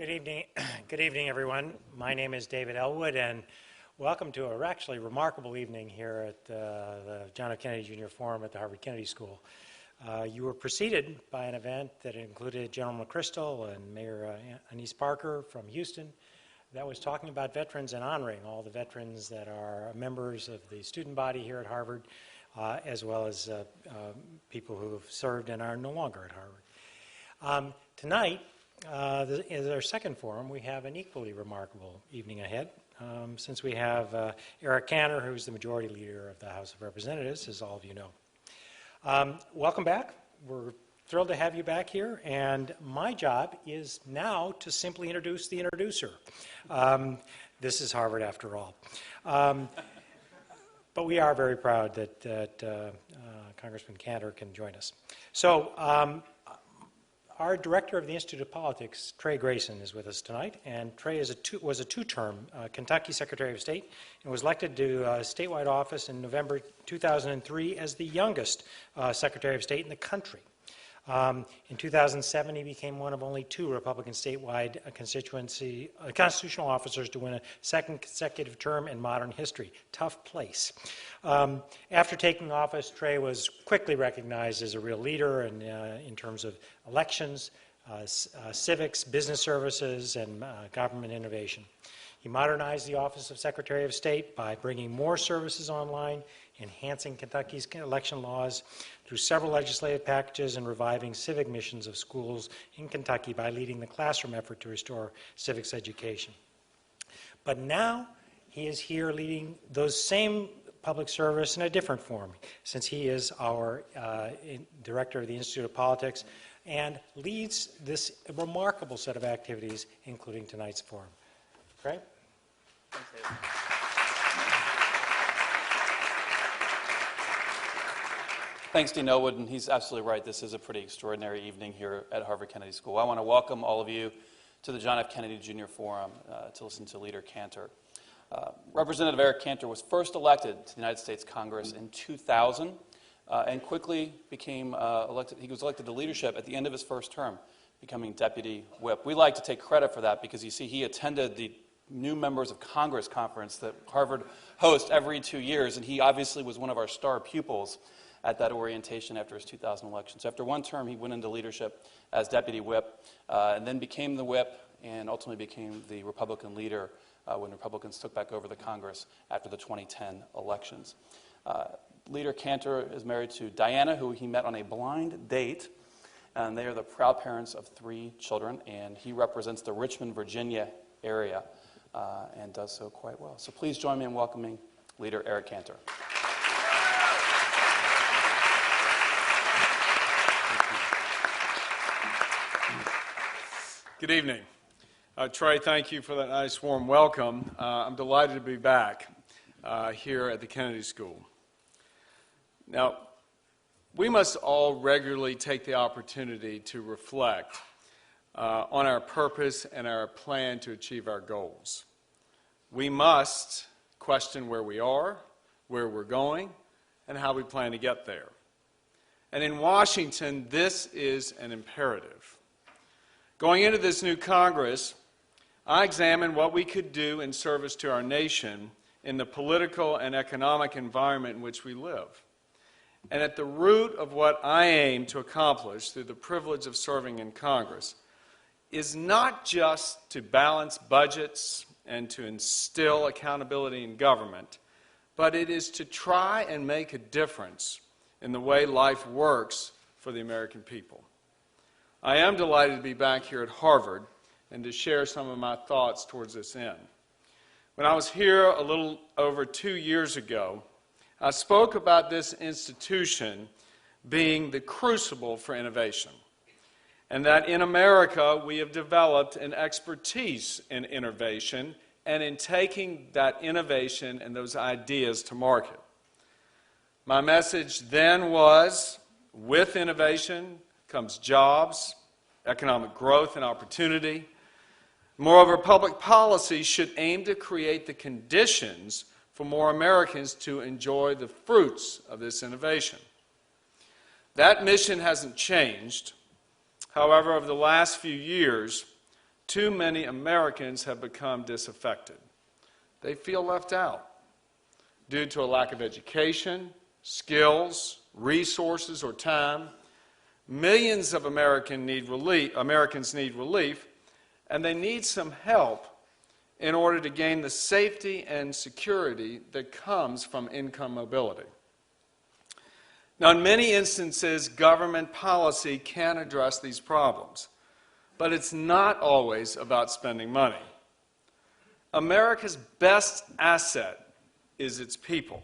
Good evening, good evening, everyone. My name is David Ellwood, and welcome to a actually remarkable evening here at the John F. Kennedy Jr. Forum at the Harvard Kennedy School. You were preceded by an event that included General McChrystal and Mayor Anise Parker from Houston that was talking about veterans and honoring all the veterans that are members of the student body here at Harvard, as well as people who have served and are no longer at Harvard. Tonight, is our second forum. We have an equally remarkable evening ahead, since we have Eric Cantor, who's the majority leader of the House of Representatives, as all of you know. Welcome back. We're thrilled to have you back here, and my job is now to simply introduce the introducer. This is Harvard after all. But we are very proud that Congressman Cantor can join us. So, our director of the Institute of Politics, Trey Grayson, is with us tonight, and Trey was a two-term Kentucky Secretary of State and was elected to statewide office in November 2003 as the youngest Secretary of State in the country. In 2007, he became one of only two Republican statewide constitutional officers to win a second consecutive term in modern history. Tough place. After taking office, Trey was quickly recognized as a real leader in terms of elections, civics, business services, and government innovation. He modernized the Office of Secretary of State by bringing more services online, enhancing Kentucky's election laws through several legislative packages, and reviving civic missions of schools in Kentucky by leading the classroom effort to restore civics education. But now he is here leading those same public service in a different form, since he is our director of the Institute of Politics and leads this remarkable set of activities, including tonight's forum. Right? Thanks, David. Thanks, Dean Ellwood, and he's absolutely right. This is a pretty extraordinary evening here at Harvard Kennedy School. I want to welcome all of you to the John F. Kennedy Jr. Forum to listen to Leader Cantor. Representative Eric Cantor was first elected to the United States Congress in 2000 and quickly became elected. He was elected to leadership at the end of his first term, becoming Deputy Whip. We like to take credit for that because, you see, he attended the New Members of Congress conference that Harvard hosts every 2 years, and he obviously was one of our star pupils at that orientation after his 2000 election. So after one term, he went into leadership as Deputy Whip, and then became the Whip, and ultimately became the Republican leader when Republicans took back over the Congress after the 2010 elections. Leader Cantor is married to Diana, who he met on a blind date, and they are the proud parents of 3 children, and he represents the Richmond, Virginia area, and does so quite well. So please join me in welcoming Leader Eric Cantor. Good evening. Trey, thank you for that nice warm welcome. I'm delighted to be back here at the Kennedy School. Now, we must all regularly take the opportunity to reflect on our purpose and our plan to achieve our goals. We must question where we are, where we're going, and how we plan to get there. And in Washington, this is an imperative. Going into this new Congress, I examined what we could do in service to our nation in the political and economic environment in which we live. And at the root of what I aim to accomplish through the privilege of serving in Congress is not just to balance budgets and to instill accountability in government, but it is to try and make a difference in the way life works for the American people. I am delighted to be back here at Harvard and to share some of my thoughts towards this end. When I was here a little over 2 years ago, I spoke about this institution being the crucible for innovation, and that in America we have developed an expertise in innovation and in taking that innovation and those ideas to market. My message then was, with innovation comes jobs, economic growth and opportunity. Moreover, public policy should aim to create the conditions for more Americans to enjoy the fruits of this innovation. That mission hasn't changed. However, over the last few years, too many Americans have become disaffected. They feel left out due to a lack of education, skills, resources, or time. Millions of Americans need relief, and they need some help in order to gain the safety and security that comes from income mobility. Now, in many instances, government policy can address these problems, but it's not always about spending money. America's best asset is its people,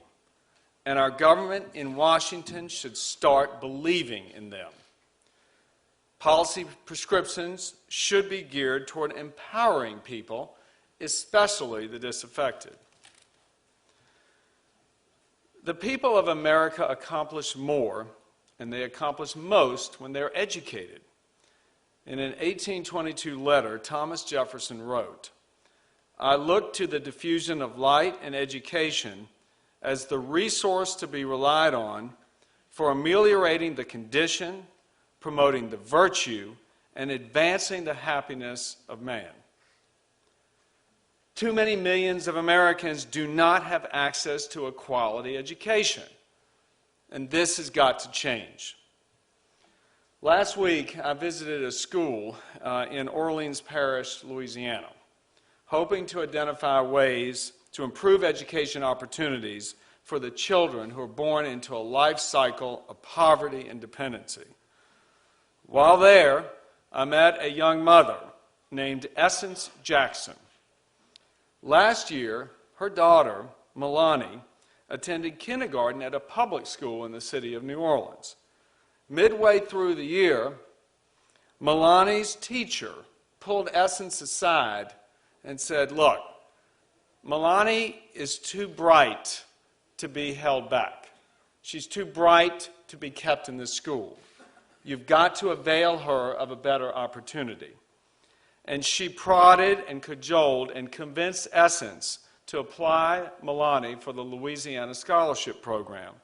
and our government in Washington should start believing in them. Policy prescriptions should be geared toward empowering people, especially the disaffected. The people of America accomplish more, and they accomplish most when they're educated. In an 1822 letter, Thomas Jefferson wrote, "I look to the diffusion of light and education as the resource to be relied on for ameliorating the condition, promoting the virtue, and advancing the happiness of man." Too many millions of Americans do not have access to a quality education, and this has got to change. Last week, I visited a school in Orleans Parish, Louisiana, hoping to identify ways to improve education opportunities for the children who are born into a life cycle of poverty and dependency. While there, I met a young mother named Essence Jackson. Last year, her daughter, Milani, attended kindergarten at a public school in the city of New Orleans. Midway through the year, Milani's teacher pulled Essence aside and said, "Look, Milani is too bright to be held back. She's too bright to be kept in this school. You've got to avail her of a better opportunity." And she prodded and cajoled and convinced Essence to apply Milani for the Louisiana Scholarship Program.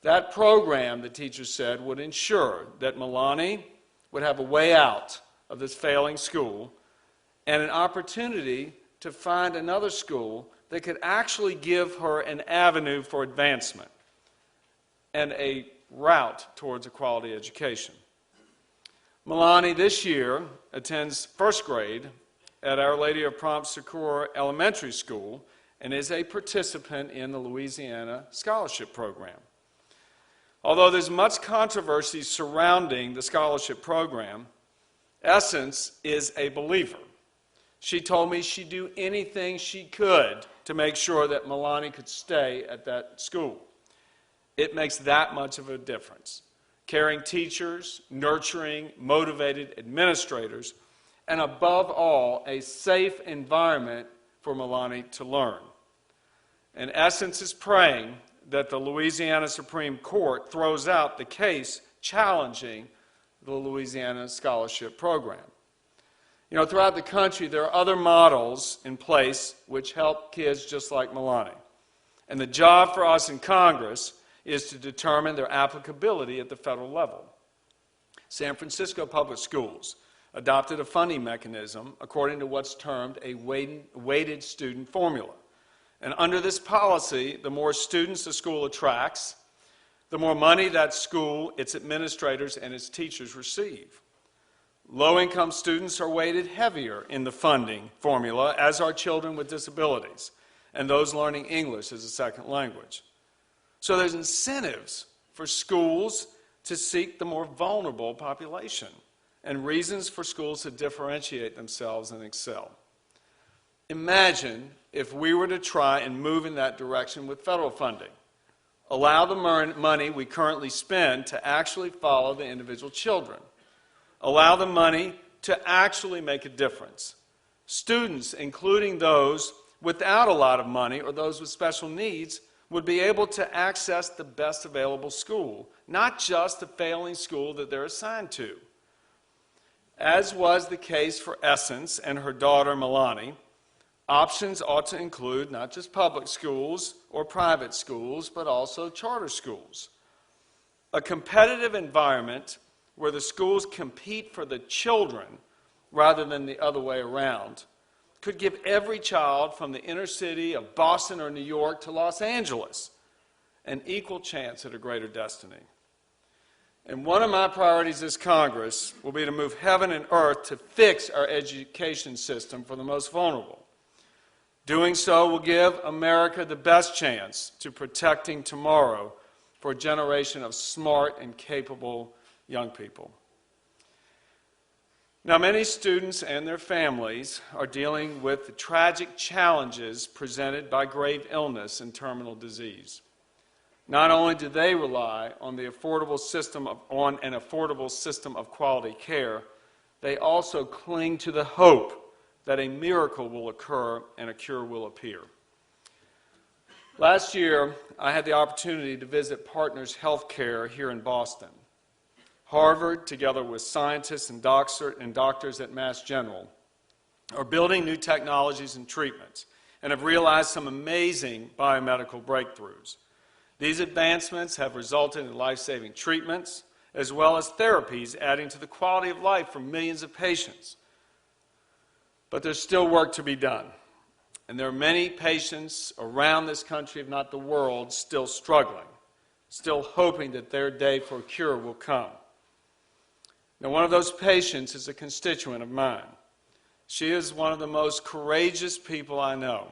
That program, the teacher said, would ensure that Milani would have a way out of this failing school and an opportunity to find another school that could actually give her an avenue for advancement and a route towards a quality education. Milani this year attends first grade at Our Lady of Prompt Succor Elementary School and is a participant in the Louisiana Scholarship Program. Although there's much controversy surrounding the scholarship program, Essence is a believer. She told me she'd do anything she could to make sure that Milani could stay at that school. It makes that much of a difference. Caring teachers, nurturing, motivated administrators, and above all, a safe environment for Milani to learn. And Essence is praying that the Louisiana Supreme Court throws out the case challenging the Louisiana Scholarship Program. You know, throughout the country, there are other models in place which help kids just like Milani. And the job for us in Congress is to determine their applicability at the federal level. San Francisco Public Schools adopted a funding mechanism according to what's termed a weighted student formula. And under this policy, the more students the school attracts, the more money that school, its administrators, and its teachers receive. Low-income students are weighted heavier in the funding formula, as are children with disabilities and those learning English as a second language. So there's incentives for schools to seek the more vulnerable population and reasons for schools to differentiate themselves and excel. Imagine if we were to try and move in that direction with federal funding. Allow the money we currently spend to actually follow the individual children. Allow the money to actually make a difference. Students, including those without a lot of money or those with special needs, would be able to access the best available school, not just the failing school that they're assigned to. As was the case for Essence and her daughter Milani, options ought to include not just public schools or private schools, but also charter schools. A competitive environment where the schools compete for the children rather than the other way around, could give every child from the inner city of Boston or New York to Los Angeles an equal chance at a greater destiny. And one of my priorities as Congress will be to move heaven and earth to fix our education system for the most vulnerable. Doing so will give America the best chance to protecting tomorrow for a generation of smart and capable young people. Now, many students and their families are dealing with the tragic challenges presented by grave illness and terminal disease. Not only do they rely on an affordable system of quality care, they also cling to the hope that a miracle will occur and a cure will appear. Last year, I had the opportunity to visit Partners Healthcare here in Boston. Harvard, together with scientists and doctors at Mass General, are building new technologies and treatments and have realized some amazing biomedical breakthroughs. These advancements have resulted in life-saving treatments, as well as therapies adding to the quality of life for millions of patients. But there's still work to be done. And there are many patients around this country, if not the world, still struggling, still hoping that their day for a cure will come. Now, one of those patients is a constituent of mine. She is one of the most courageous people I know.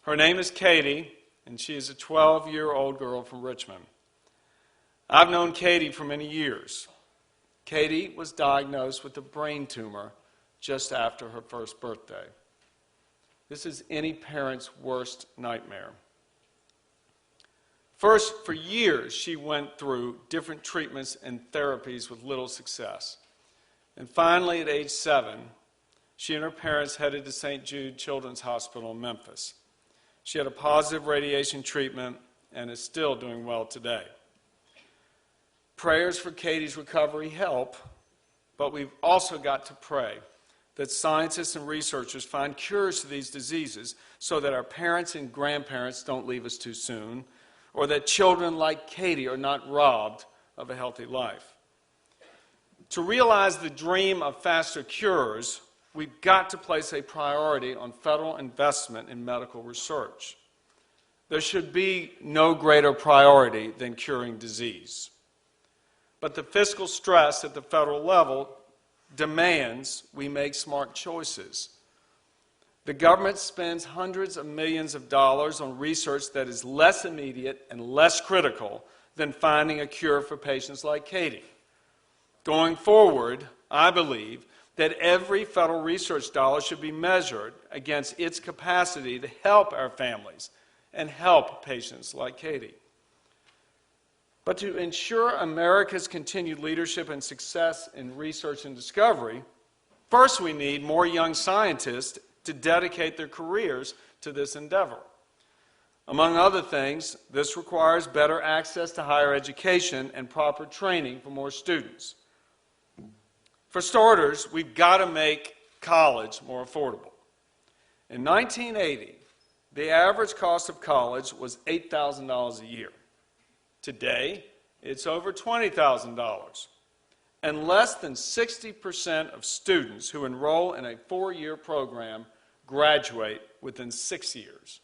Her name is Katie, and she is a 12-year-old girl from Richmond. I've known Katie for many years. Katie was diagnosed with a brain tumor just after her first birthday. This is any parent's worst nightmare. First, for years, she went through different treatments and therapies with little success. And finally, at age 7, she and her parents headed to St. Jude Children's Hospital in Memphis. She had a positive radiation treatment and is still doing well today. Prayers for Katie's recovery help, but we've also got to pray that scientists and researchers find cures to these diseases so that our parents and grandparents don't leave us too soon, or that children like Katie are not robbed of a healthy life. To realize the dream of faster cures, we've got to place a priority on federal investment in medical research. There should be no greater priority than curing disease. But the fiscal stress at the federal level demands we make smart choices. The government spends hundreds of millions of dollars on research that is less immediate and less critical than finding a cure for patients like Katie. Going forward, I believe that every federal research dollar should be measured against its capacity to help our families and help patients like Katie. But to ensure America's continued leadership and success in research and discovery, first we need more young scientists to dedicate their careers to this endeavor. Among other things, this requires better access to higher education and proper training for more students. For starters, we've got to make college more affordable. In 1980, the average cost of college was $8,000 a year. Today, it's over $20,000. And less than 60% of students who enroll in a 4-year program graduate within 6 years.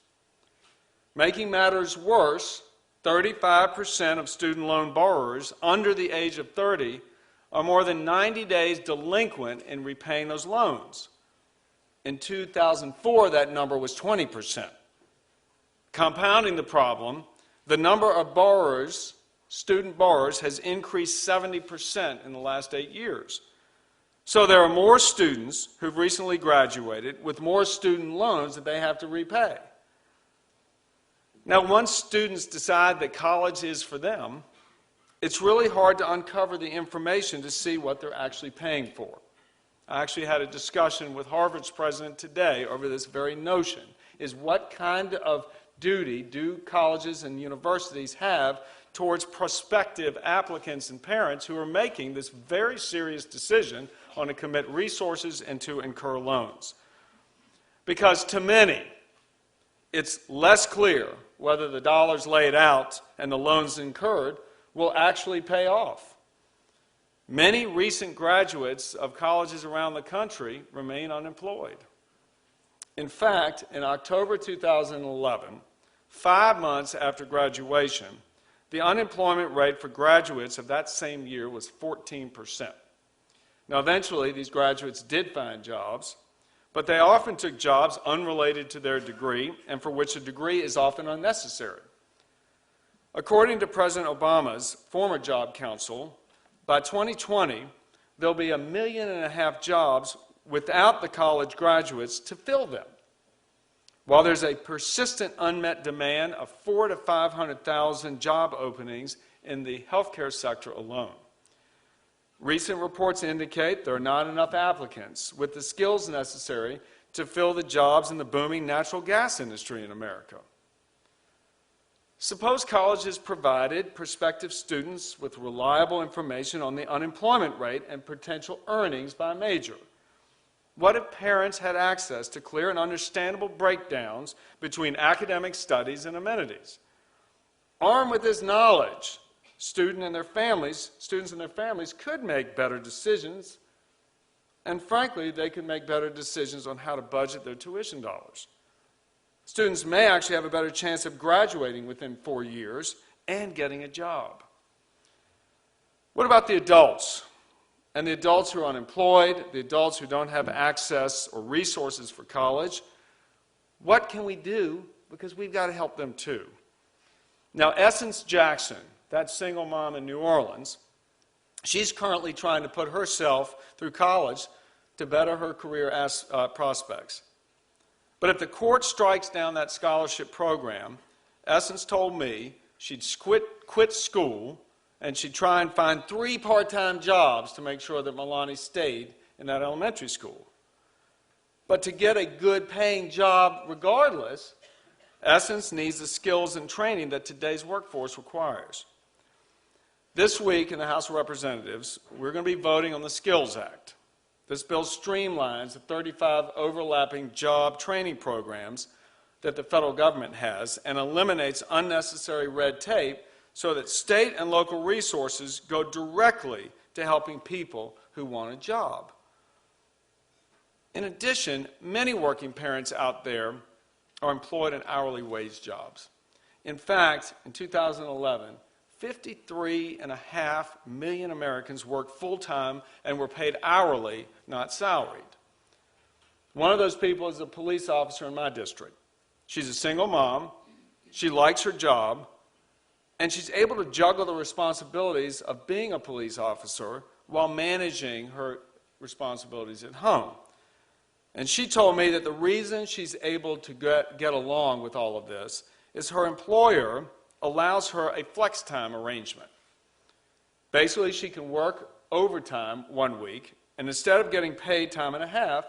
Making matters worse, 35% of student loan borrowers under the age of 30 are more than 90 days delinquent in repaying those loans. In 2004, that number was 20%. Compounding the problem, the number of borrowers, student borrowers, has increased 70% in the last 8 years. So there are more students who've recently graduated with more student loans that they have to repay. Now, once students decide that college is for them, it's really hard to uncover the information to see what they're actually paying for. I actually had a discussion with Harvard's president today over this very notion, is what kind of duty do colleges and universities have towards prospective applicants and parents who are making this very serious decision on to commit resources and to incur loans. Because to many, it's less clear whether the dollars laid out and the loans incurred will actually pay off. Many recent graduates of colleges around the country remain unemployed. In fact, in October 2011, 5 months after graduation, the unemployment rate for graduates of that same year was 14%. Now, eventually, these graduates did find jobs, but they often took jobs unrelated to their degree and for which a degree is often unnecessary. According to President Obama's former job council, by 2020, there'll be 1.5 million jobs without the college graduates to fill them. While there's a persistent unmet demand of 400,000 to 500,000 job openings in the healthcare sector alone. Recent reports indicate there are not enough applicants with the skills necessary to fill the jobs in the booming natural gas industry in America. Suppose colleges provided prospective students with reliable information on the unemployment rate and potential earnings by major. What if parents had access to clear and understandable breakdowns between academic studies and amenities? Armed with this knowledge, students and their families could make better decisions, and frankly, they could make better decisions on how to budget their tuition dollars. Students may actually have a better chance of graduating within 4 years and getting a job. What about the adults? And the adults who are unemployed, the adults who don't have access or resources for college? What can we do? Because we've got to help them too. Now, Essence Jackson, that single mom in New Orleans, she's currently trying to put herself through college to better her career prospects. But if the court strikes down that scholarship program, Essence told me she'd quit school and she'd try and find 3 part-time jobs to make sure that Milani stayed in that elementary school. But to get a good paying job regardless, Essence needs the skills and training that today's workforce requires. This week in the House of Representatives, we're going to be voting on the Skills Act. This bill streamlines the 35 overlapping job training programs that the federal government has and eliminates unnecessary red tape so that state and local resources go directly to helping people who want a job. In addition, many working parents out there are employed in hourly wage jobs. In fact, in 2011, 53.5 million Americans worked full-time and were paid hourly, not salaried. One of those people is a police officer in my district. She's a single mom, she likes her job, and she's able to juggle the responsibilities of being a police officer while managing her responsibilities at home. And she told me that the reason she's able to get along with all of this is her employer allows her a flex time arrangement. Basically, she can work overtime 1 week, and instead of getting paid time and a half,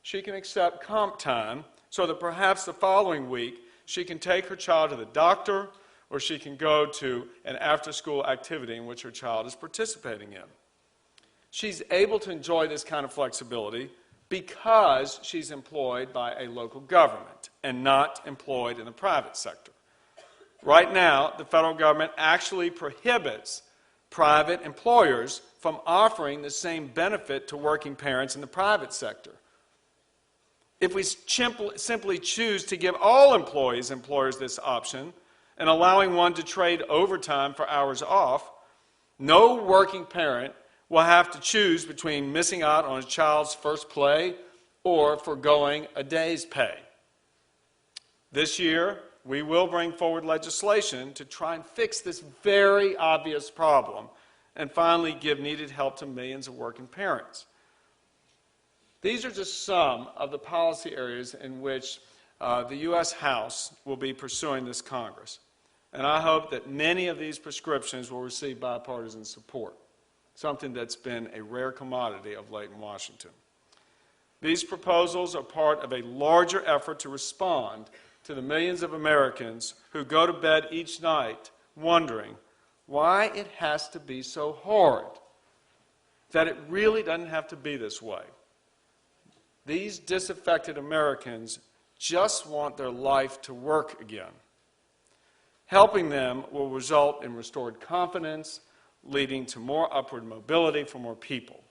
she can accept comp time so that perhaps the following week she can take her child to the doctor or she can go to an after-school activity in which her child is participating in. She's able to enjoy this kind of flexibility because she's employed by a local government and not employed in the private sector. Right now, the federal government actually prohibits private employers from offering the same benefit to working parents in the private sector. If we simply choose to give all employers this option, and allowing one to trade overtime for hours off, no working parent will have to choose between missing out on a child's first play or foregoing a day's pay. This year, we will bring forward legislation to try and fix this very obvious problem and finally give needed help to millions of working parents. These are just some of the policy areas in which the U.S. House will be pursuing this Congress. And I hope that many of these prescriptions will receive bipartisan support, something that's been a rare commodity of late in Washington. These proposals are part of a larger effort to respond to the millions of Americans who go to bed each night wondering why it has to be so hard, that it really doesn't have to be this way. These disaffected Americans just want their life to work again. Helping them will result in restored confidence, leading to more upward mobility for more people.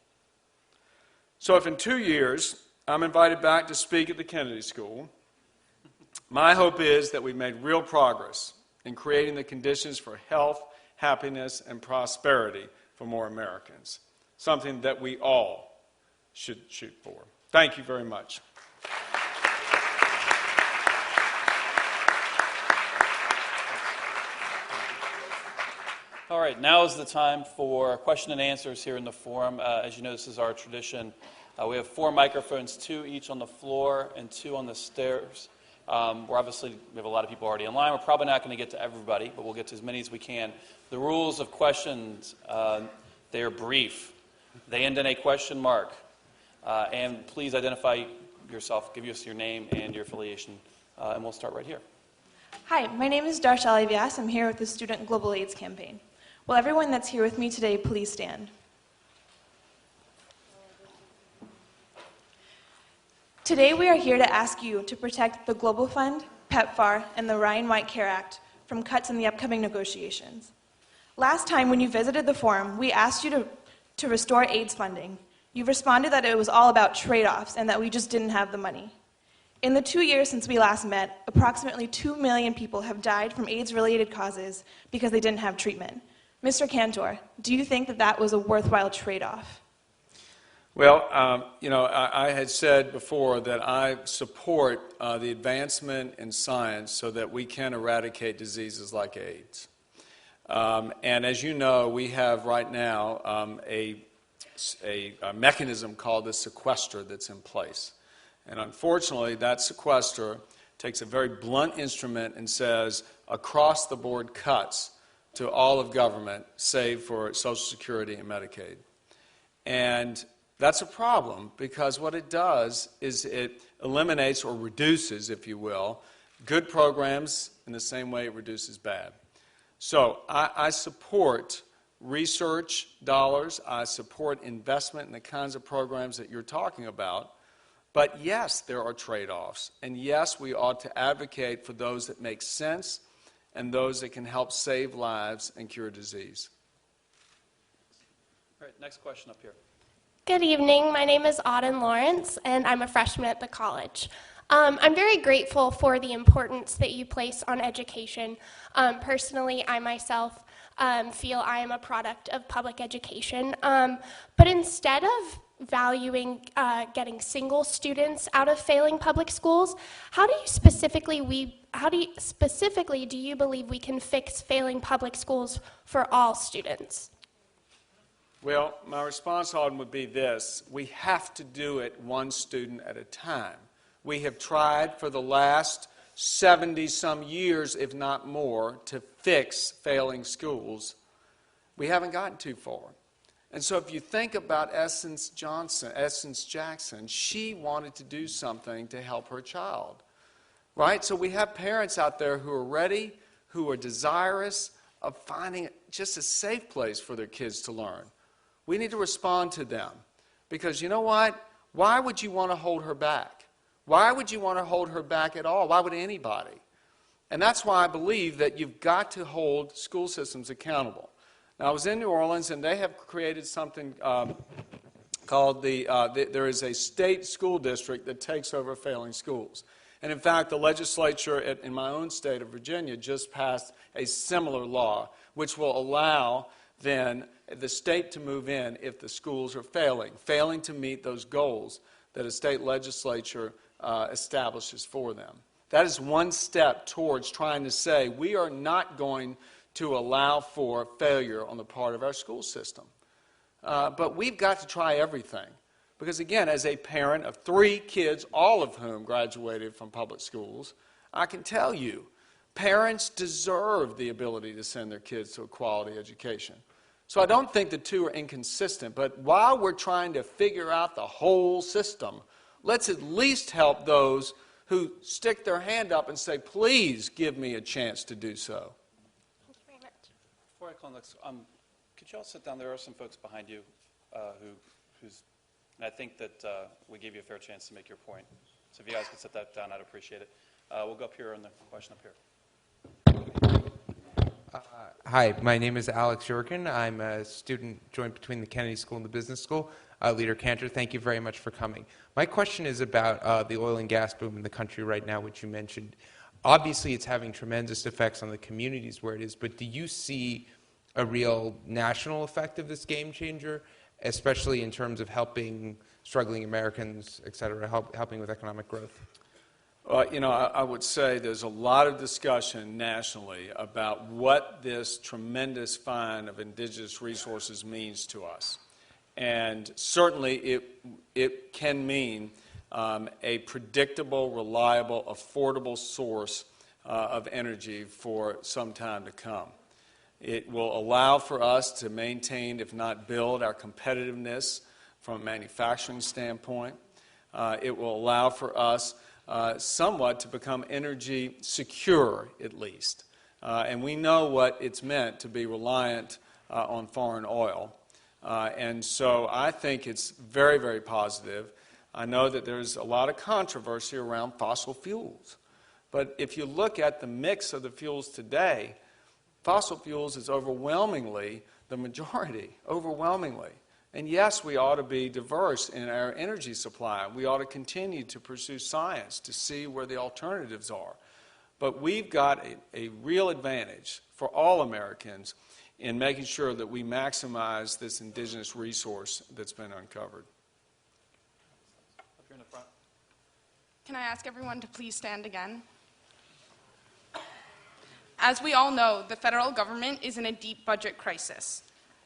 So if in 2 years I'm invited back to speak at the Kennedy School, my hope is that we've made real progress in creating the conditions for health, happiness, and prosperity for more Americans, something that we all should shoot for. Thank you very much. All right, now is the time for question and answers here in the forum. As you know, this is our tradition. We have 4 microphones, 2 each on the floor and 2 on the stairs. We have a lot of people already in line. We're probably not going to get to everybody, but we'll get to as many as we can. The rules of questions, they are brief. They end in a question mark. And please identify yourself, give us your name and your affiliation, and we'll start right here. Hi, my name is Darshali Vyas. I'm here with the Student Global AIDS Campaign. Will everyone that's here with me today please stand? Today we are here to ask you to protect the Global Fund, PEPFAR, and the Ryan White Care Act from cuts in the upcoming negotiations. Last time when you visited the forum, we asked you to restore AIDS funding. You responded that it was all about trade-offs and that we just didn't have the money. In the 2 years since we last met, approximately 2 million people have died from AIDS-related causes because they didn't have treatment. Mr. Cantor, do you think that that was a worthwhile trade-off? Well, I had said before that I support the advancement in science so that we can eradicate diseases like AIDS. And as you know, we have right now a mechanism called the sequester that's in place. And unfortunately, that sequester takes a very blunt instrument and says across-the-board cuts to all of government, save for Social Security and Medicaid. And that's a problem because what it does is it eliminates or reduces, if you will, good programs in the same way it reduces bad. So I support research dollars. I support investment in the kinds of programs that you're talking about. But yes, there are trade-offs. And yes, we ought to advocate for those that make sense and those that can help save lives and cure disease. All right, next question up here. Good evening. My name is Auden Lawrence, and I'm a freshman at the college. I'm very grateful for the importance that you place on education. Personally, I myself feel I am a product of public education. But instead of valuing getting single students out of failing public schools, how do you specifically do you believe we can fix failing public schools for all students? Well, my response, Auden, would be this. We have to do it one student at a time. We have tried for the last 70-some years, if not more, to fix failing schools. We haven't gotten too far. And so if you think about Essence Jackson, she wanted to do something to help her child, right? So we have parents out there who are ready, who are desirous of finding just a safe place for their kids to learn. We need to respond to them because you know what? Why would you want to hold her back? Why would you want to hold her back at all? Why would anybody? And that's why I believe that you've got to hold school systems accountable. Now, I was in New Orleans, and they have created something called there is a state school district that takes over failing schools. And in fact, the legislature in my own state of Virginia just passed a similar law, which will allow then the state to move in if the schools are failing to meet those goals that a state legislature establishes for them. That is one step towards trying to say we are not going to allow for failure on the part of our school system. But we've got to try everything. Because again, as a parent of 3 kids, all of whom graduated from public schools, I can tell you, parents deserve the ability to send their kids to a quality education. So I don't think the two are inconsistent, but while we're trying to figure out the whole system, let's at least help those who stick their hand up and say, please give me a chance to do so. Thank you very much. Before I call next, could you all sit down? There are some folks behind you who's, and I think that we gave you a fair chance to make your point. So if you guys could sit that down, I'd appreciate it. We'll go up here on the question up here. Hi, my name is Alex Jurgen. I'm a student joined between the Kennedy School and the Business School. Leader Cantor, thank you very much for coming. My question is about the oil and gas boom in the country right now, which you mentioned. Obviously, it's having tremendous effects on the communities where it is, but do you see a real national effect of this game changer, especially in terms of helping struggling Americans, et cetera, helping with economic growth? I would say there's a lot of discussion nationally about what this tremendous find of indigenous resources means to us. And certainly it can mean a predictable, reliable, affordable source of energy for some time to come. It will allow for us to maintain, if not build, our competitiveness from a manufacturing standpoint. It will allow for us somewhat to become energy secure, at least. And we know what it's meant to be reliant on foreign oil. And so I think it's very, very positive. I know that there's a lot of controversy around fossil fuels. But if you look at the mix of the fuels today, fossil fuels is overwhelmingly the majority, overwhelmingly. And yes, we ought to be diverse in our energy supply. We ought to continue to pursue science to see where the alternatives are. But we've got a real advantage for all Americans in making sure that we maximize this indigenous resource that's been uncovered. Up here in the front. Can I ask everyone to please stand again? As we all know, the federal government is in a deep budget crisis.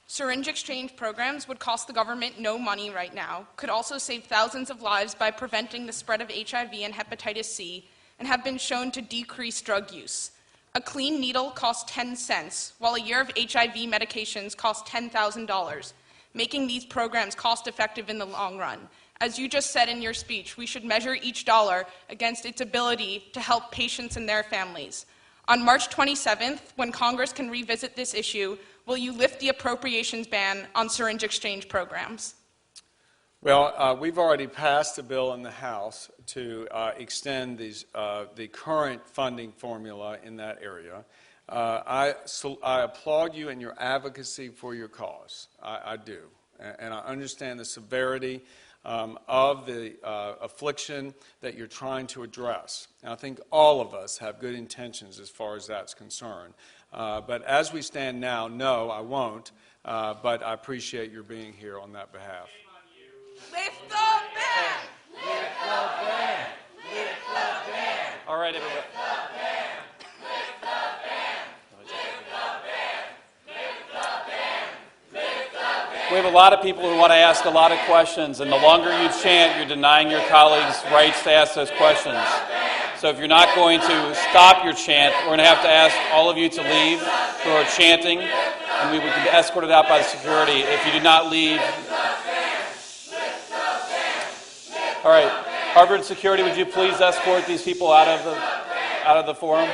Syringe exchange programs would cost the government no money right now, could also save thousands of lives by preventing the spread of HIV and hepatitis C, and have been shown to decrease drug use. A clean needle costs 10 cents, while a year of HIV medications costs $10,000, making these programs cost-effective in the long run. As you just said in your speech, we should measure each dollar against its ability to help patients and their families. On March 27th, when Congress can revisit this issue, will you lift the appropriations ban on syringe exchange programs? Well, we've already passed a bill in the House to extend the current funding formula in that area. I applaud you in your advocacy for your cause. I do. And I understand the severity of the affliction that you're trying to address. And I think all of us have good intentions as far as that's concerned. But as we stand now, no, I won't. But I appreciate your being here on that behalf. Lift the ban! Lift the ban! Lift the ban! All right, everybody. Lift the ban! Lift the ban! Lift the ban! Lift the ban! Lift the ban! We have a lot of people who want to ask a lot of questions, and the longer you chant, you're denying your colleagues' rights to ask those questions. So if you're not going to stop your chant, we're going to have to ask all of you to leave who are chanting, and we will be escorted out by the security if you do not leave. All right, Harvard security, would you please escort these people out of the forum?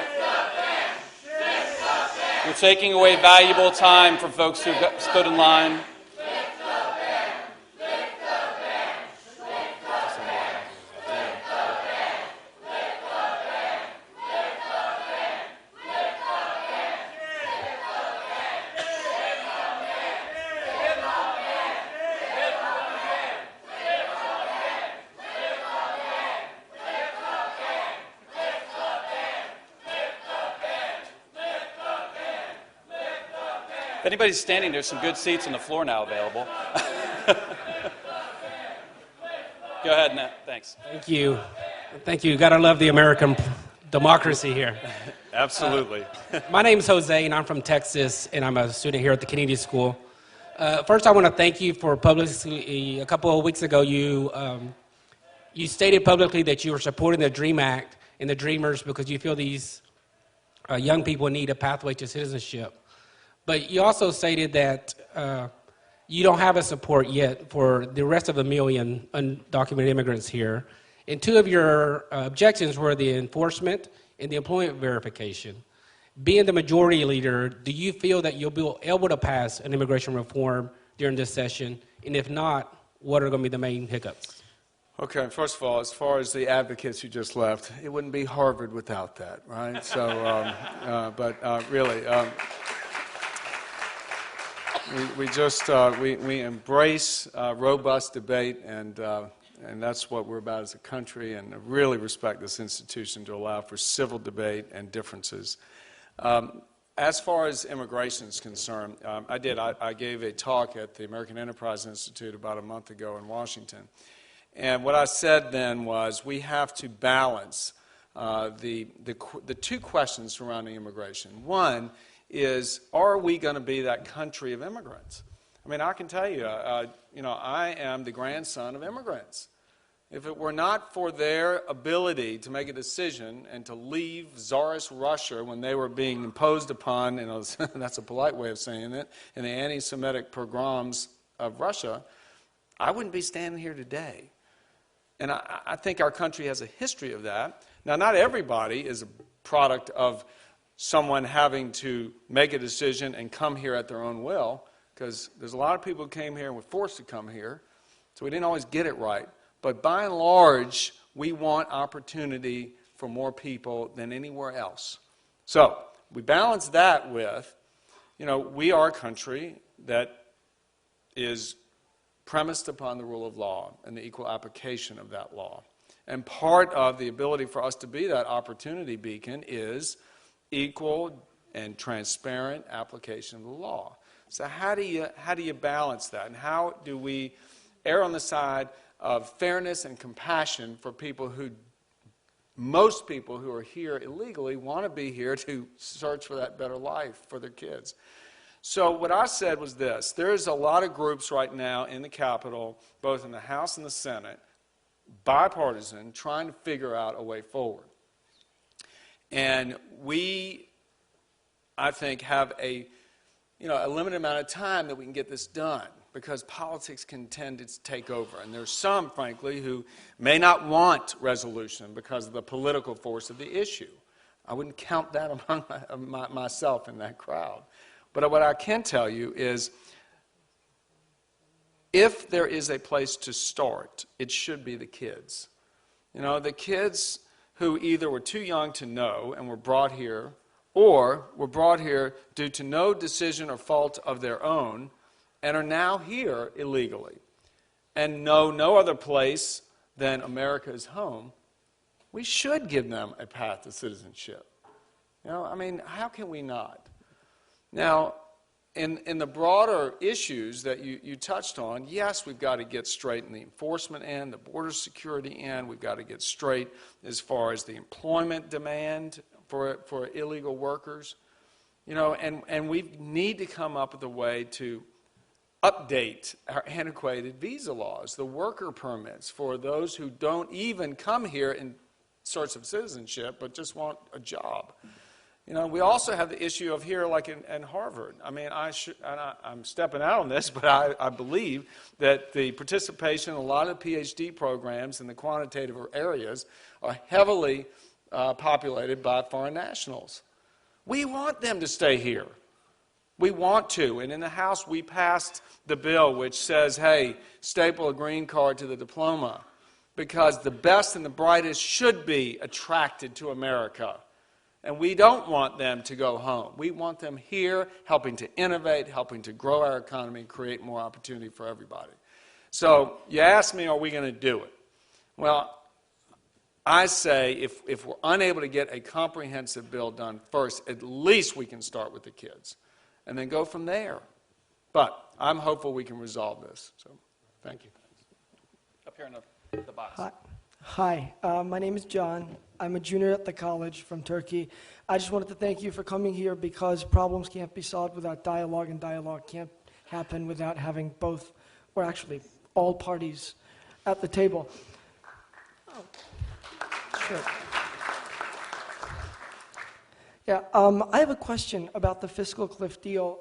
You're taking away valuable time from folks who stood in line. If anybody's standing, there's some good seats on the floor now available. Go ahead, Nat. Thanks. Thank you. Thank you. Gotta love the American democracy here. Absolutely. My name is Jose, and I'm from Texas, and I'm a student here at the Kennedy School. First, I want to thank you for publicly, a couple of weeks ago, you stated publicly that you were supporting the DREAM Act and the Dreamers because you feel these young people need a pathway to citizenship. But you also stated that you don't have a support yet for the rest of the million undocumented immigrants here. And two of your objections were the enforcement and the employment verification. Being the majority leader, do you feel that you'll be able to pass an immigration reform during this session? And if not, what are going to be the main hiccups? Okay, first of all, as far as the advocates you just left, it wouldn't be Harvard without that, right? So, really, We embrace robust debate, and that's what we're about as a country, and I really respect this institution to allow for civil debate and differences. As far as immigration is concerned, I gave a talk at the American Enterprise Institute about a month ago in Washington. And what I said then was we have to balance the two questions surrounding immigration. One is, are we going to be that country of immigrants? I mean, I can tell you, I am the grandson of immigrants. If it were not for their ability to make a decision and to leave Tsarist Russia when they were being imposed upon, that's a polite way of saying it, in the anti-Semitic pogroms of Russia, I wouldn't be standing here today. And I think our country has a history of that. Now, not everybody is a product of someone having to make a decision and come here at their own will, because there's a lot of people who came here and were forced to come here, so we didn't always get it right. But by and large, we want opportunity for more people than anywhere else. So we balance that with, we are a country that is premised upon the rule of law and the equal application of that law. And part of the ability for us to be that opportunity beacon is equal and transparent application of the law. So how do you balance that? And how do we err on the side of fairness and compassion for most people who are here illegally want to be here to search for that better life for their kids? So what I said was this: there's a lot of groups right now in the Capitol, both in the House and the Senate, bipartisan, trying to figure out a way forward. And we, I think, have a limited amount of time that we can get this done, because politics can tend to take over. And there's some, frankly, who may not want resolution because of the political force of the issue. I wouldn't count that among myself in that crowd. But what I can tell you is, if there is a place to start, it should be the kids. The kids who either were too young to know and were brought here, or were brought here due to no decision or fault of their own, and are now here illegally, and know no other place than America's home, we should give them a path to citizenship. How can we not? Now, in the broader issues that you touched on, yes, we've got to get straight in the enforcement end, the border security end. We've got to get straight as far as the employment demand for illegal workers. And we need to come up with a way to update our antiquated visa laws, the worker permits for those who don't even come here in search of citizenship but just want a job. We also have the issue of here, like in Harvard. I'm stepping out on this, but I believe that the participation in a lot of PhD programs in the quantitative areas are heavily populated by foreign nationals. We want them to stay here. We want to. And in the House, we passed the bill which says, hey, staple a green card to the diploma, because the best and the brightest should be attracted to America. And we don't want them to go home. We want them here, helping to innovate, helping to grow our economy, create more opportunity for everybody. So you ask me, are we going to do it? Well, I say if we're unable to get a comprehensive bill done first, at least we can start with the kids and then go from there. But I'm hopeful we can resolve this. So thank you. Up here in the box. Hi, my name is John. I'm a junior at the college from Turkey. I just wanted to thank you for coming here, because problems can't be solved without dialogue, and dialogue can't happen without having both, or actually all parties at the table. Oh, sure. Yeah, I have a question about the fiscal cliff deal.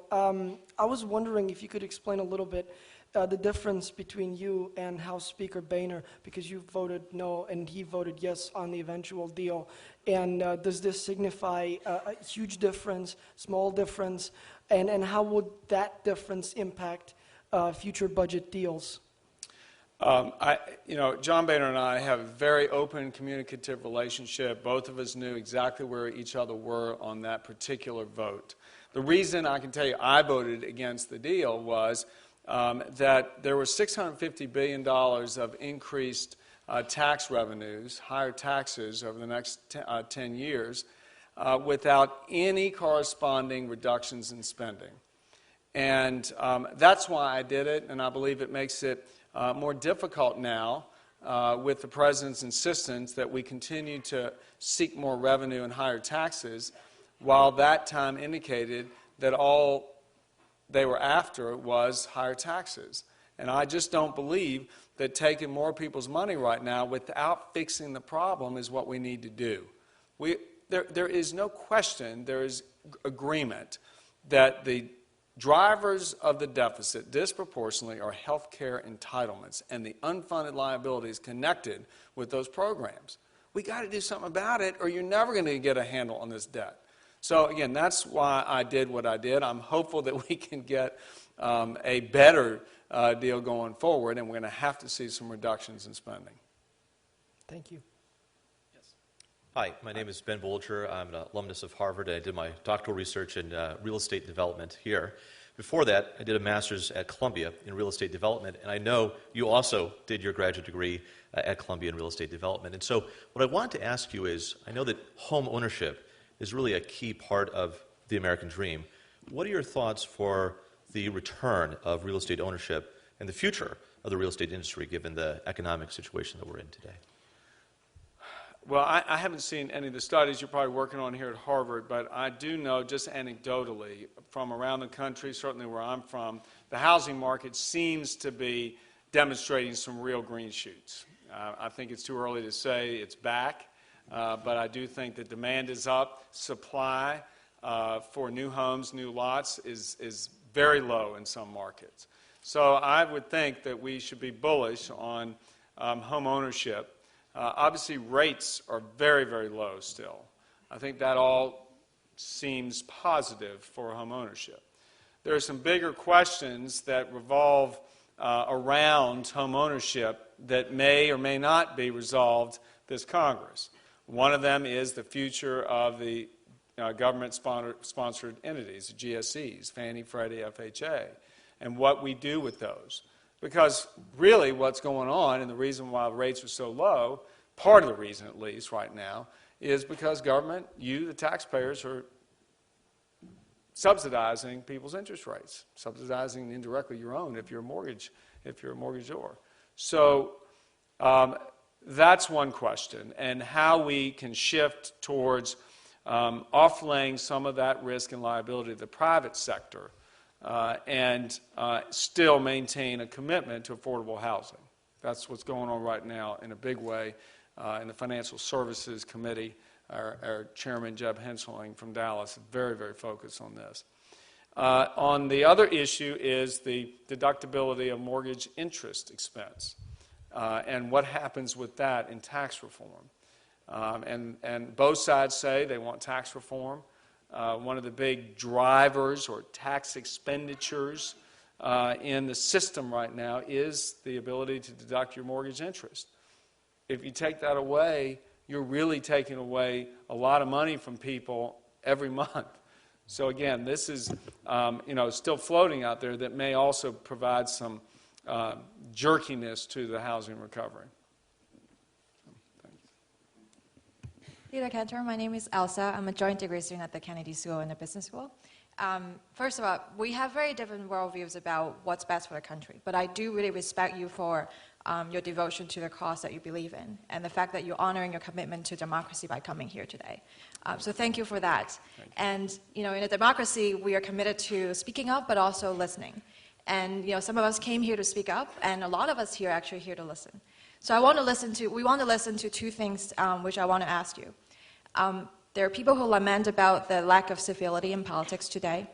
I was wondering if you could explain a little bit the difference between you and House Speaker Boehner, because you voted no and he voted yes on the eventual deal. And does this signify a huge difference, small difference, and how would that difference impact future budget deals? John Boehner and I have a very open, communicative relationship. Both of us knew exactly where each other were on that particular vote. The reason I can tell you I voted against the deal was that there was $650 billion of increased tax revenues, higher taxes over the next 10 years, without any corresponding reductions in spending. And that's why I did it, and I believe it makes it more difficult now with the President's insistence that we continue to seek more revenue and higher taxes, while that time indicated that all they were after was higher taxes. And I just don't believe that taking more people's money right now without fixing the problem is what we need to do. There is no question, there is agreement that the drivers of the deficit disproportionately are health care entitlements and the unfunded liabilities connected with those programs. We got to do something about it, or you're never going to get a handle on this debt. So again, that's why I did what I did. I'm hopeful that we can get a better deal going forward, and we're going to have to see some reductions in spending. Thank you. Hi, my name is Ben Bolger. I'm an alumnus of Harvard. I did my doctoral research in real estate development here. Before that, I did a master's at Columbia in real estate development, and I know you also did your graduate degree at Columbia in real estate development. And so what I wanted to ask you is, I know that home ownership is really a key part of the American dream. What are your thoughts for the return of real estate ownership and the future of the real estate industry given the economic situation that we're in today? Well, I haven't seen any of the studies you're probably working on here at Harvard, but I do know just anecdotally from around the country, certainly where I'm from, the housing market seems to be demonstrating some real green shoots. I think it's too early to say it's back, but I do think that demand is up. Supply for new homes, new lots is very low in some markets. So I would think that we should be bullish on home ownership. Obviously, rates are very, very low still. I think that all seems positive for home ownership. There are some bigger questions that revolve around home ownership that may or may not be resolved this Congress. One of them is the future of the government-sponsored entities, the GSEs, Fannie, Freddie, FHA, and what we do with those. Because really what's going on, and the reason why rates are so low, part of the reason at least right now, is because government, you, the taxpayers, are subsidizing people's interest rates, subsidizing indirectly your own if you're a mortgagor. So that's one question, and how we can shift towards offlaying some of that risk and liability to the private sector and still maintain a commitment to affordable housing. That's what's going on right now in a big way in the Financial Services Committee. Our chairman, Jeb Hensling from Dallas, is very, very focused on this. On the other issue is the deductibility of mortgage interest expense and what happens with that in tax reform. And both sides say they want tax reform. One of the big drivers or tax expenditures in the system right now is the ability to deduct your mortgage interest. If you take that away, you're really taking away a lot of money from people every month. So again, this is still floating out there that may also provide some jerkiness to the housing recovery. Leader Cantor, my name is Elsa. I'm a joint degree student at the Kennedy School and the Business School. First of all, we have very different worldviews about what's best for the country, but I do really respect you for your devotion to the cause that you believe in and the fact that you're honoring your commitment to democracy by coming here today. So thank you for that. And in a democracy, we are committed to speaking up, but also listening. And some of us came here to speak up, and a lot of us here are actually here to listen. So we want to listen to two things which I want to ask you. There are people who lament about the lack of civility in politics today.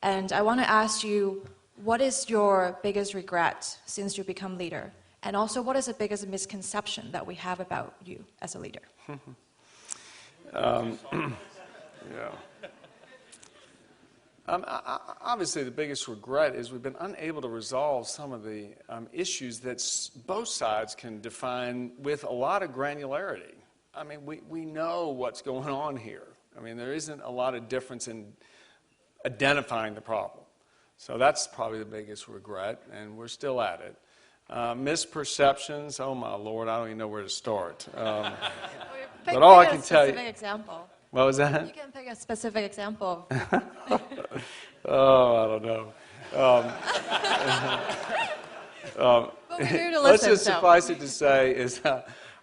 And I want to ask you, what is your biggest regret since you become leader? And also, what is the biggest misconception that we have about you as a leader? Obviously, the biggest regret is we've been unable to resolve some of the issues that both sides can define with a lot of granularity. I mean, we know what's going on here. I mean, there isn't a lot of difference in identifying the problem. So that's probably the biggest regret, and we're still at it. Misperceptions, oh my Lord, I don't even know where to start. But all I can tell you... Example. What was that? You can pick a specific example. Oh, I don't know. But we're here to Let's listen, just so. suffice it to say is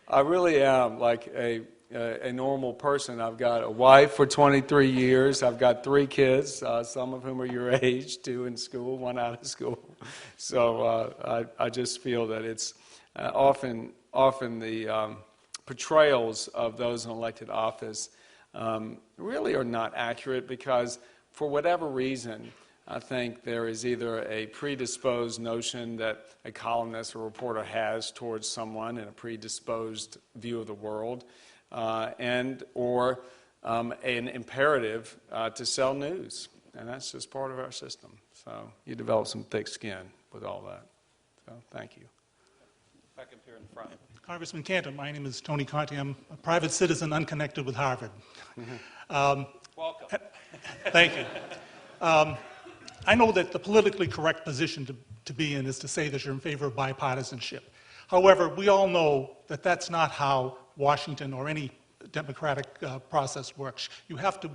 I really am like a normal person. I've got a wife for 23 years. I've got 3 kids, some of whom are your age, 2 in school, 1 out of school. So I just feel that it's often the portrayals of those in elected office really are not accurate because for whatever reason, I think there is either a predisposed notion that a columnist or reporter has towards someone and a predisposed view of the world, or an imperative to sell news. And that's just part of our system. So you develop some thick skin with all that. So thank you. Back up here in front. Congressman Cantor, my name is Tony Conti. I'm a private citizen unconnected with Harvard. Welcome. Thank you. I know that the politically correct position to be in is to say that you're in favor of bipartisanship. However, we all know that that's not how Washington or any democratic process works. You have to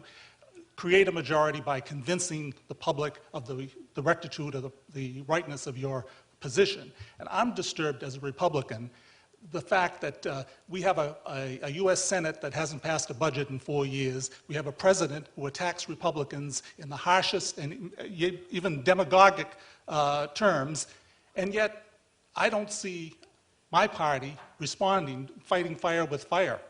create a majority by convincing the public of the rectitude of the rightness of your position. And I'm disturbed as a Republican the fact that we have a U.S. Senate that hasn't passed a budget in 4 years. We have a president who attacks Republicans in the harshest and even demagogic terms, and yet I don't see my party responding, fighting fire with fire.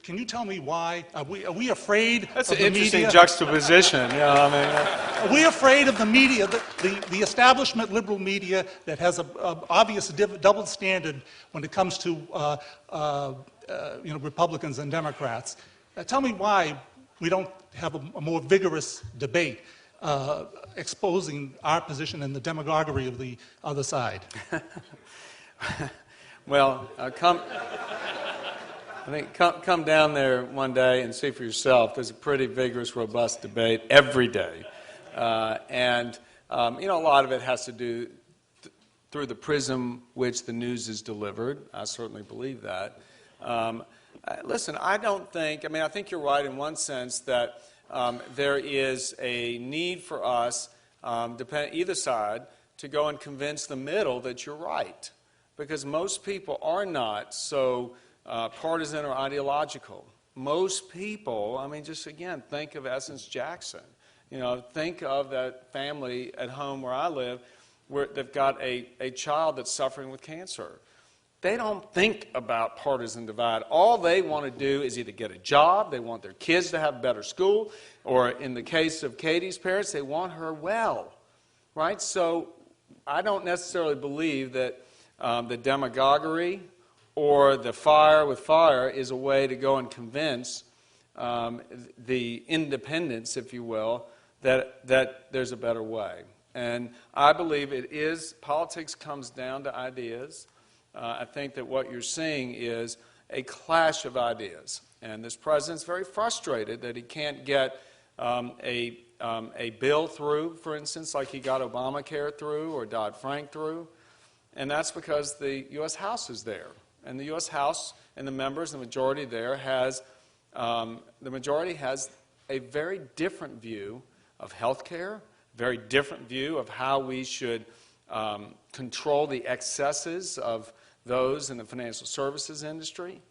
Can you tell me why? Are we afraid That's of the media? an interesting juxtaposition. Are we afraid of the media, the establishment liberal media that has an obvious double standard when it comes to Republicans and Democrats? Tell me why we don't have a more vigorous debate exposing our position and the demagoguery of the other side. Well, I think come down there one day and see for yourself. There's a pretty vigorous, robust debate every day. And a lot of it has to do through the prism which the news is delivered. I certainly believe that. Listen, I think you're right in one sense that there is a need for us, either side, to go and convince the middle that you're right. Because most people are not so partisan or ideological. Most people, just again, think of Essence Jackson. Think of that family at home where I live where they've got a child that's suffering with cancer. They don't think about partisan divide. All they want to do is either get a job, they want their kids to have better school, or in the case of Katie's parents, they want her well. Right? So I don't necessarily believe that the demagoguery or the fire with fire is a way to go and convince the independents, if you will, that there's a better way. And I believe politics comes down to ideas. I think that what you're seeing is a clash of ideas. And this president's very frustrated that he can't get a bill through, for instance, like he got Obamacare through or Dodd-Frank through. And that's because the U.S. House is there. And the U.S. House and the members, the majority there, has a very different view of health care, very different view of how we should control the excesses of those in the financial services industry.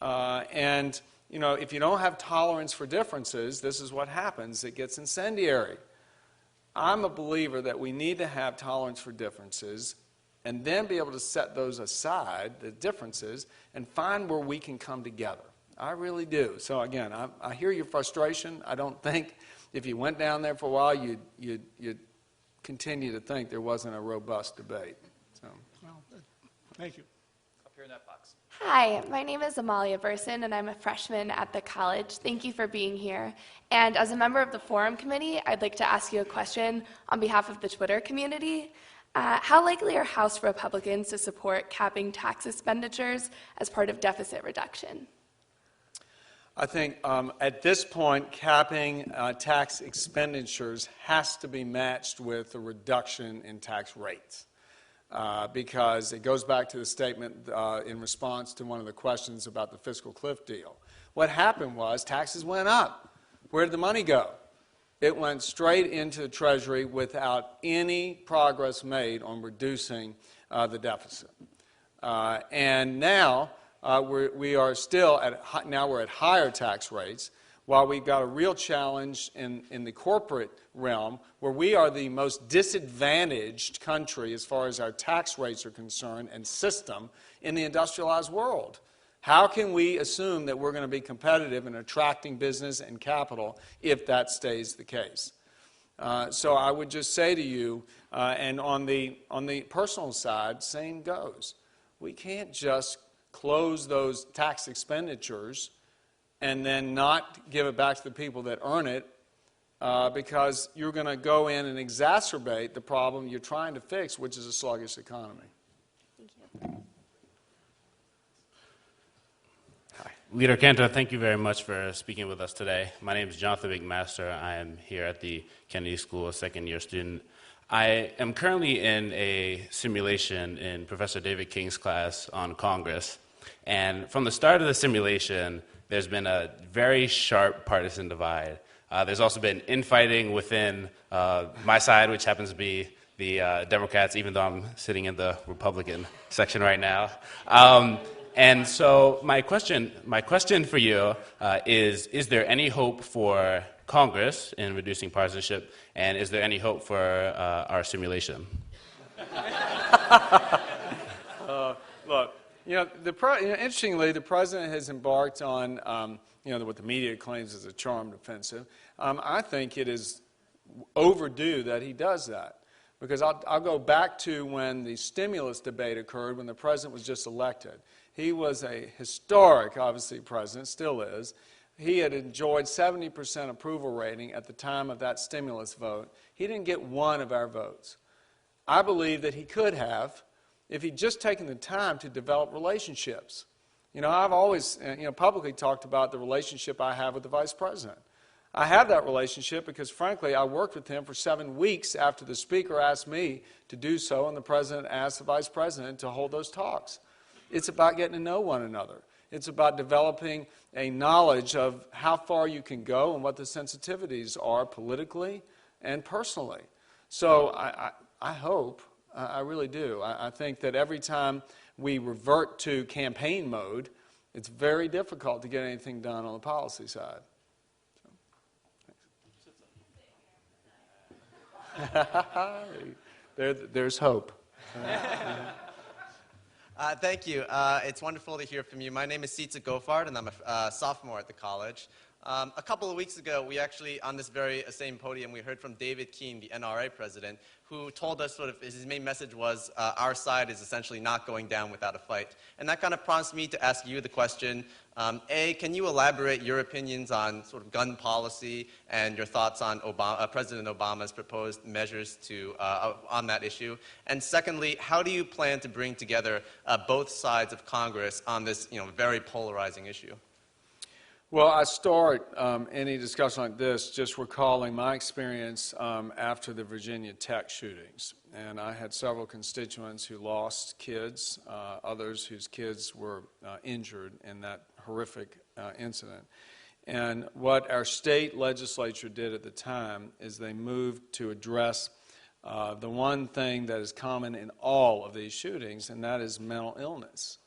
If you don't have tolerance for differences, this is what happens. It gets incendiary. I'm a believer that we need to have tolerance for differences and then be able to set those aside, the differences, and find where we can come together. I really do. So again, I hear your frustration. I don't think if you went down there for a while, you'd continue to think there wasn't a robust debate. So. Well, thank you. Up here in that box. Hi, my name is Amelia Verson, and I'm a freshman at the college. Thank you for being here. And as a member of the Forum Committee, I'd like to ask you a question on behalf of the Twitter community. How likely are House Republicans to support capping tax expenditures as part of deficit reduction? I think at this point, capping tax expenditures has to be matched with a reduction in tax rates. Because it goes back to the statement in response to one of the questions about the fiscal cliff deal. What happened was taxes went up. Where did the money go? It went straight into the Treasury without any progress made on reducing the deficit. And now we are still we're at higher tax rates, while we've got a real challenge in the corporate realm, where we are the most disadvantaged country as far as our tax rates are concerned and system in the industrialized world. How can we assume that we're going to be competitive in attracting business and capital if that stays the case? So I would just say to you, and on the personal side, same goes. We can't just close those tax expenditures and then not give it back to the people that earn it, because you're going to go in and exacerbate the problem you're trying to fix, which is a sluggish economy. Thank you. Hi. Leader Cantor, thank you very much for speaking with us today. My name is Jonathan McMaster. I am here at the Kennedy School, a second-year student. I am currently in a simulation in Professor David King's class on Congress. And from the start of the simulation, there's been a very sharp partisan divide. There's also been infighting within my side, which happens to be the Democrats, even though I'm sitting in the Republican section right now. And so my question for you is there any hope for Congress in reducing partisanship, and is there any hope for our simulation? Look, interestingly, the president has embarked on what the media claims is a charmed offensive. I think it is overdue that he does that, because I'll go back to when the stimulus debate occurred when the president was just elected. He was a historic, obviously, president, still is. He had enjoyed 70% approval rating at the time of that stimulus vote. He didn't get one of our votes. I believe that he could have if he'd just taken the time to develop relationships. I've always publicly talked about the relationship I have with the vice president. I have that relationship because, frankly, I worked with him for 7 weeks after the speaker asked me to do so, and the president asked the vice president to hold those talks. It's about getting to know one another. It's about developing a knowledge of how far you can go and what the sensitivities are politically and personally. So I hope, I really do. I think that every time we revert to campaign mode, it's very difficult to get anything done on the policy side. There's hope. Thank you. It's wonderful to hear from you. My name is Goforth, and I'm a sophomore at the college. A couple of weeks ago, we actually, on this very same podium, we heard from David Keene, the NRA president, who told us his main message was our side is essentially not going down without a fight. And that kind of prompts me to ask you the question, A, can you elaborate your opinions on sort of gun policy and your thoughts on President Obama's proposed measures on that issue? And secondly, how do you plan to bring together both sides of Congress on this very polarizing issue? Well, I start any discussion like this just recalling my experience after the Virginia Tech shootings. And I had several constituents who lost kids, others whose kids were injured in that horrific incident. And what our state legislature did at the time is they moved to address the one thing that is common in all of these shootings, and that is mental illness.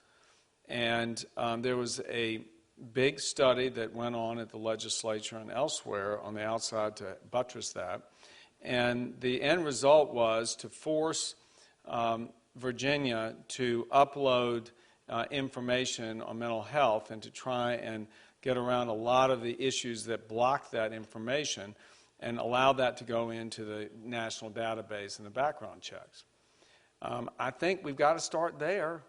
And there was a big study that went on at the legislature and elsewhere on the outside to buttress that. And the end result was to force Virginia to upload information on mental health and to try and get around a lot of the issues that block that information and allow that to go into the national database and the background checks. I think we've got to start there,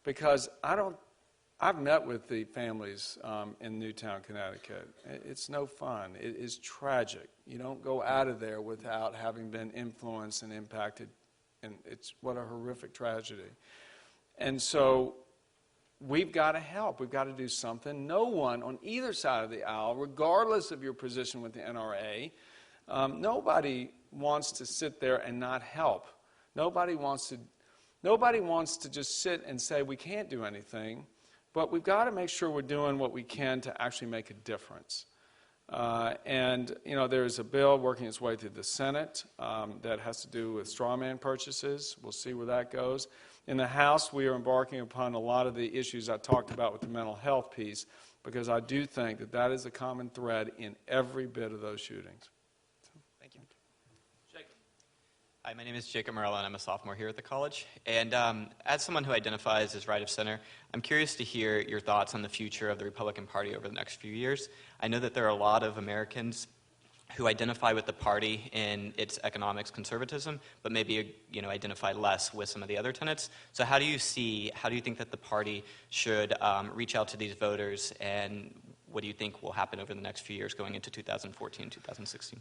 because I I've met with the families in Newtown, Connecticut. It's no fun. It is tragic. You don't go out of there without having been influenced and impacted, and it's what a horrific tragedy. And so we've got to help. We've got to do something. No one on either side of the aisle, regardless of your position with the NRA, nobody wants to sit there and not help. Nobody wants to just sit and say we can't do anything. But we've got to make sure we're doing what we can to actually make a difference. And, you know, there's a bill working its way through the Senate that has to do with straw man purchases. We'll see where that goes. In the House, we are embarking upon a lot of the issues I talked about with the mental health piece, because I do think that that is a common thread in every bit of those shootings. Thank you. Hi, my name is Jacob Morello, and I'm a sophomore here at the college. And as someone who identifies as right of center, I'm curious to hear your thoughts on the future of the Republican Party over the next few years. I know that there are a lot of Americans who identify with the party in its economics conservatism, but maybe identify less with some of the other tenets. So how do you think that the party should reach out to these voters, and what do you think will happen over the next few years going into 2014, 2016?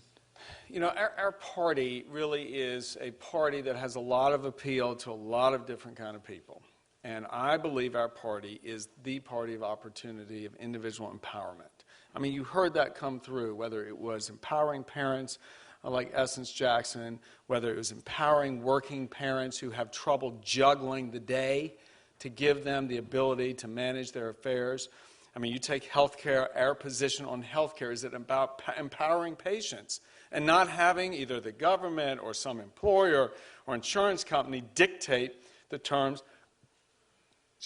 You know, our party really is a party that has a lot of appeal to a lot of different kind of people. And I believe our party is the party of opportunity, of individual empowerment. I mean, you heard that come through, whether it was empowering parents like Essence Jackson, whether it was empowering working parents who have trouble juggling the day to give them the ability to manage their affairs. I mean, you take healthcare, our position on healthcare is about empowering patients and not having either the government or some employer or insurance company dictate the terms,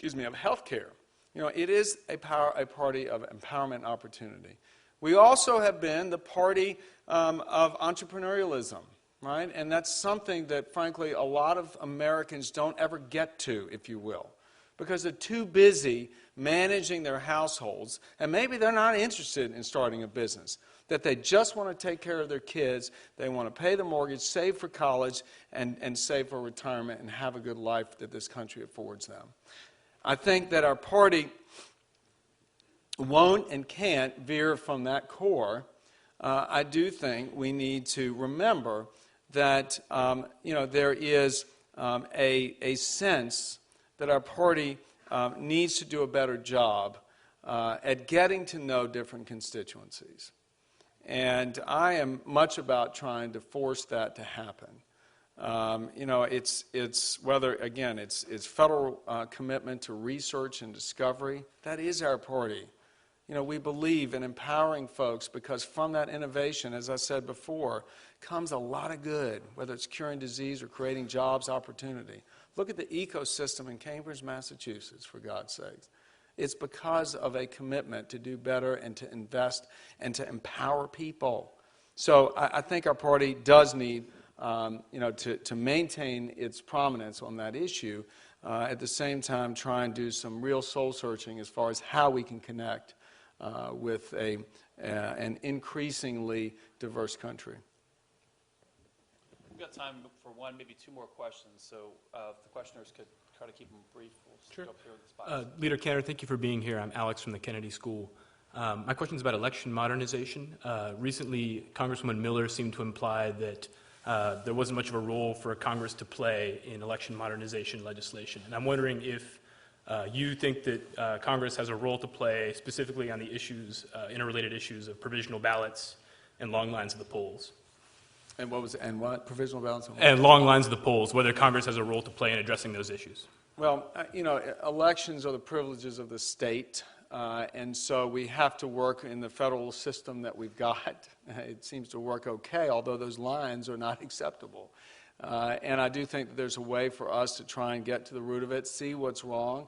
of healthcare. You know, it is a party of empowerment and opportunity. We also have been the party of entrepreneurialism, right? And that's something that, frankly, a lot of Americans don't ever get to, if you will, because they're too busy managing their households, and maybe they're not interested in starting a business, that they just want to take care of their kids, they want to pay the mortgage, save for college, and save for retirement, and have a good life that this country affords them. I think that our party won't and can't veer from that core. I do think we need to remember that there is a sense that our party needs to do a better job at getting to know different constituencies. And I am much about trying to force that to happen. It's whether, again, it's federal commitment to research and discovery. That is our party. You know, we believe in empowering folks because from that innovation, as I said before, comes a lot of good, whether it's curing disease or creating jobs, opportunity. Look at the ecosystem in Cambridge, Massachusetts, for God's sakes. It's because of a commitment to do better and to invest and to empower people. So I think our party does need to maintain its prominence on that issue, at the same time try and do some real soul searching as far as how we can connect with an increasingly diverse country. We've got time for one, maybe two more questions, so if the questioners could try to keep them brief. We'll go up here with the spot. Leader Cantor, thank you for being here. I'm Alex from the Kennedy School. My question is about election modernization. Recently, Congresswoman Miller seemed to imply that there wasn't much of a role for Congress to play in election modernization legislation. And I'm wondering if you think that Congress has a role to play specifically on the issues, interrelated issues of provisional ballots and long lines of the polls. And what? Provisional ballots? And long lines of the polls, whether Congress has a role to play in addressing those issues. Well, elections are the privileges of the state, and so we have to work in the federal system that we've got. It seems to work okay, although those lines are not acceptable. And I do think that there's a way for us to try and get to the root of it, see what's wrong,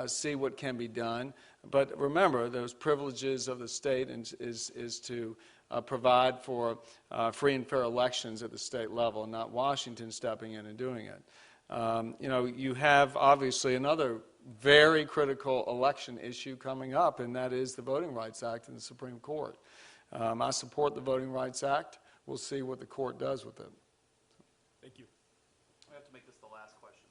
see what can be done. But remember, those privileges of the state is to provide for free and fair elections at the state level, not Washington stepping in and doing it. You have obviously another very critical election issue coming up, and that is the Voting Rights Act in the Supreme Court. I support the Voting Rights Act. We'll see what the court does with it. Thank you. We have to make this the last question.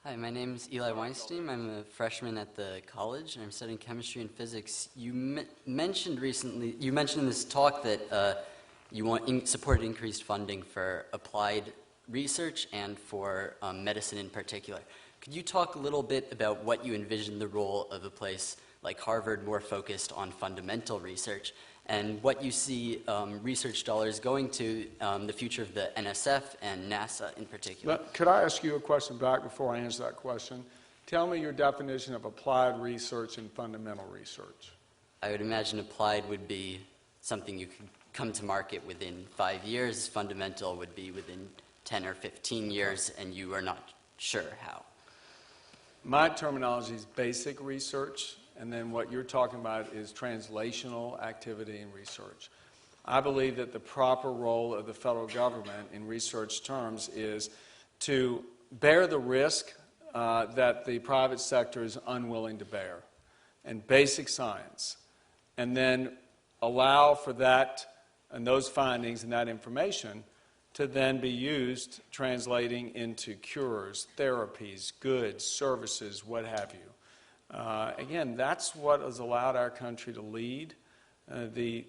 Hi, my name is Eli Weinberg. I'm a freshman at the college, and I'm studying chemistry and physics. You mentioned in this talk that you supported increased funding for applied research and for medicine in particular. Could you talk a little bit about what you envision the role of a place like Harvard more focused on fundamental research, and what you see research dollars going to the future of the NSF and NASA in particular? Could I ask you a question back before I answer that question? Tell me your definition of applied research and fundamental research. I would imagine applied would be something you could come to market within 5 years. Fundamental would be within 10 or 15 years, and you are not sure how. My terminology is basic research, and then what you're talking about is translational activity and research. I believe that the proper role of the federal government in research terms is to bear the risk that the private sector is unwilling to bear, and basic science, and then allow for that and those findings and that information to then be used translating into cures, therapies, goods, services, what have you. Again, that's what has allowed our country to lead. The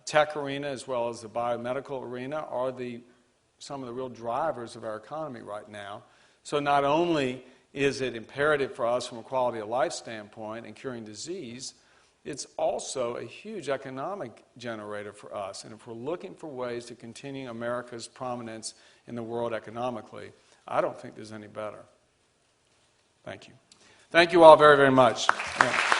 tech arena as well as the biomedical arena are some of the real drivers of our economy right now. So not only is it imperative for us from a quality of life standpoint and curing disease, it's also a huge economic generator for us. And if we're looking for ways to continue America's prominence in the world economically, I don't think there's any better. Thank you. Thank you all very, very much. Yeah.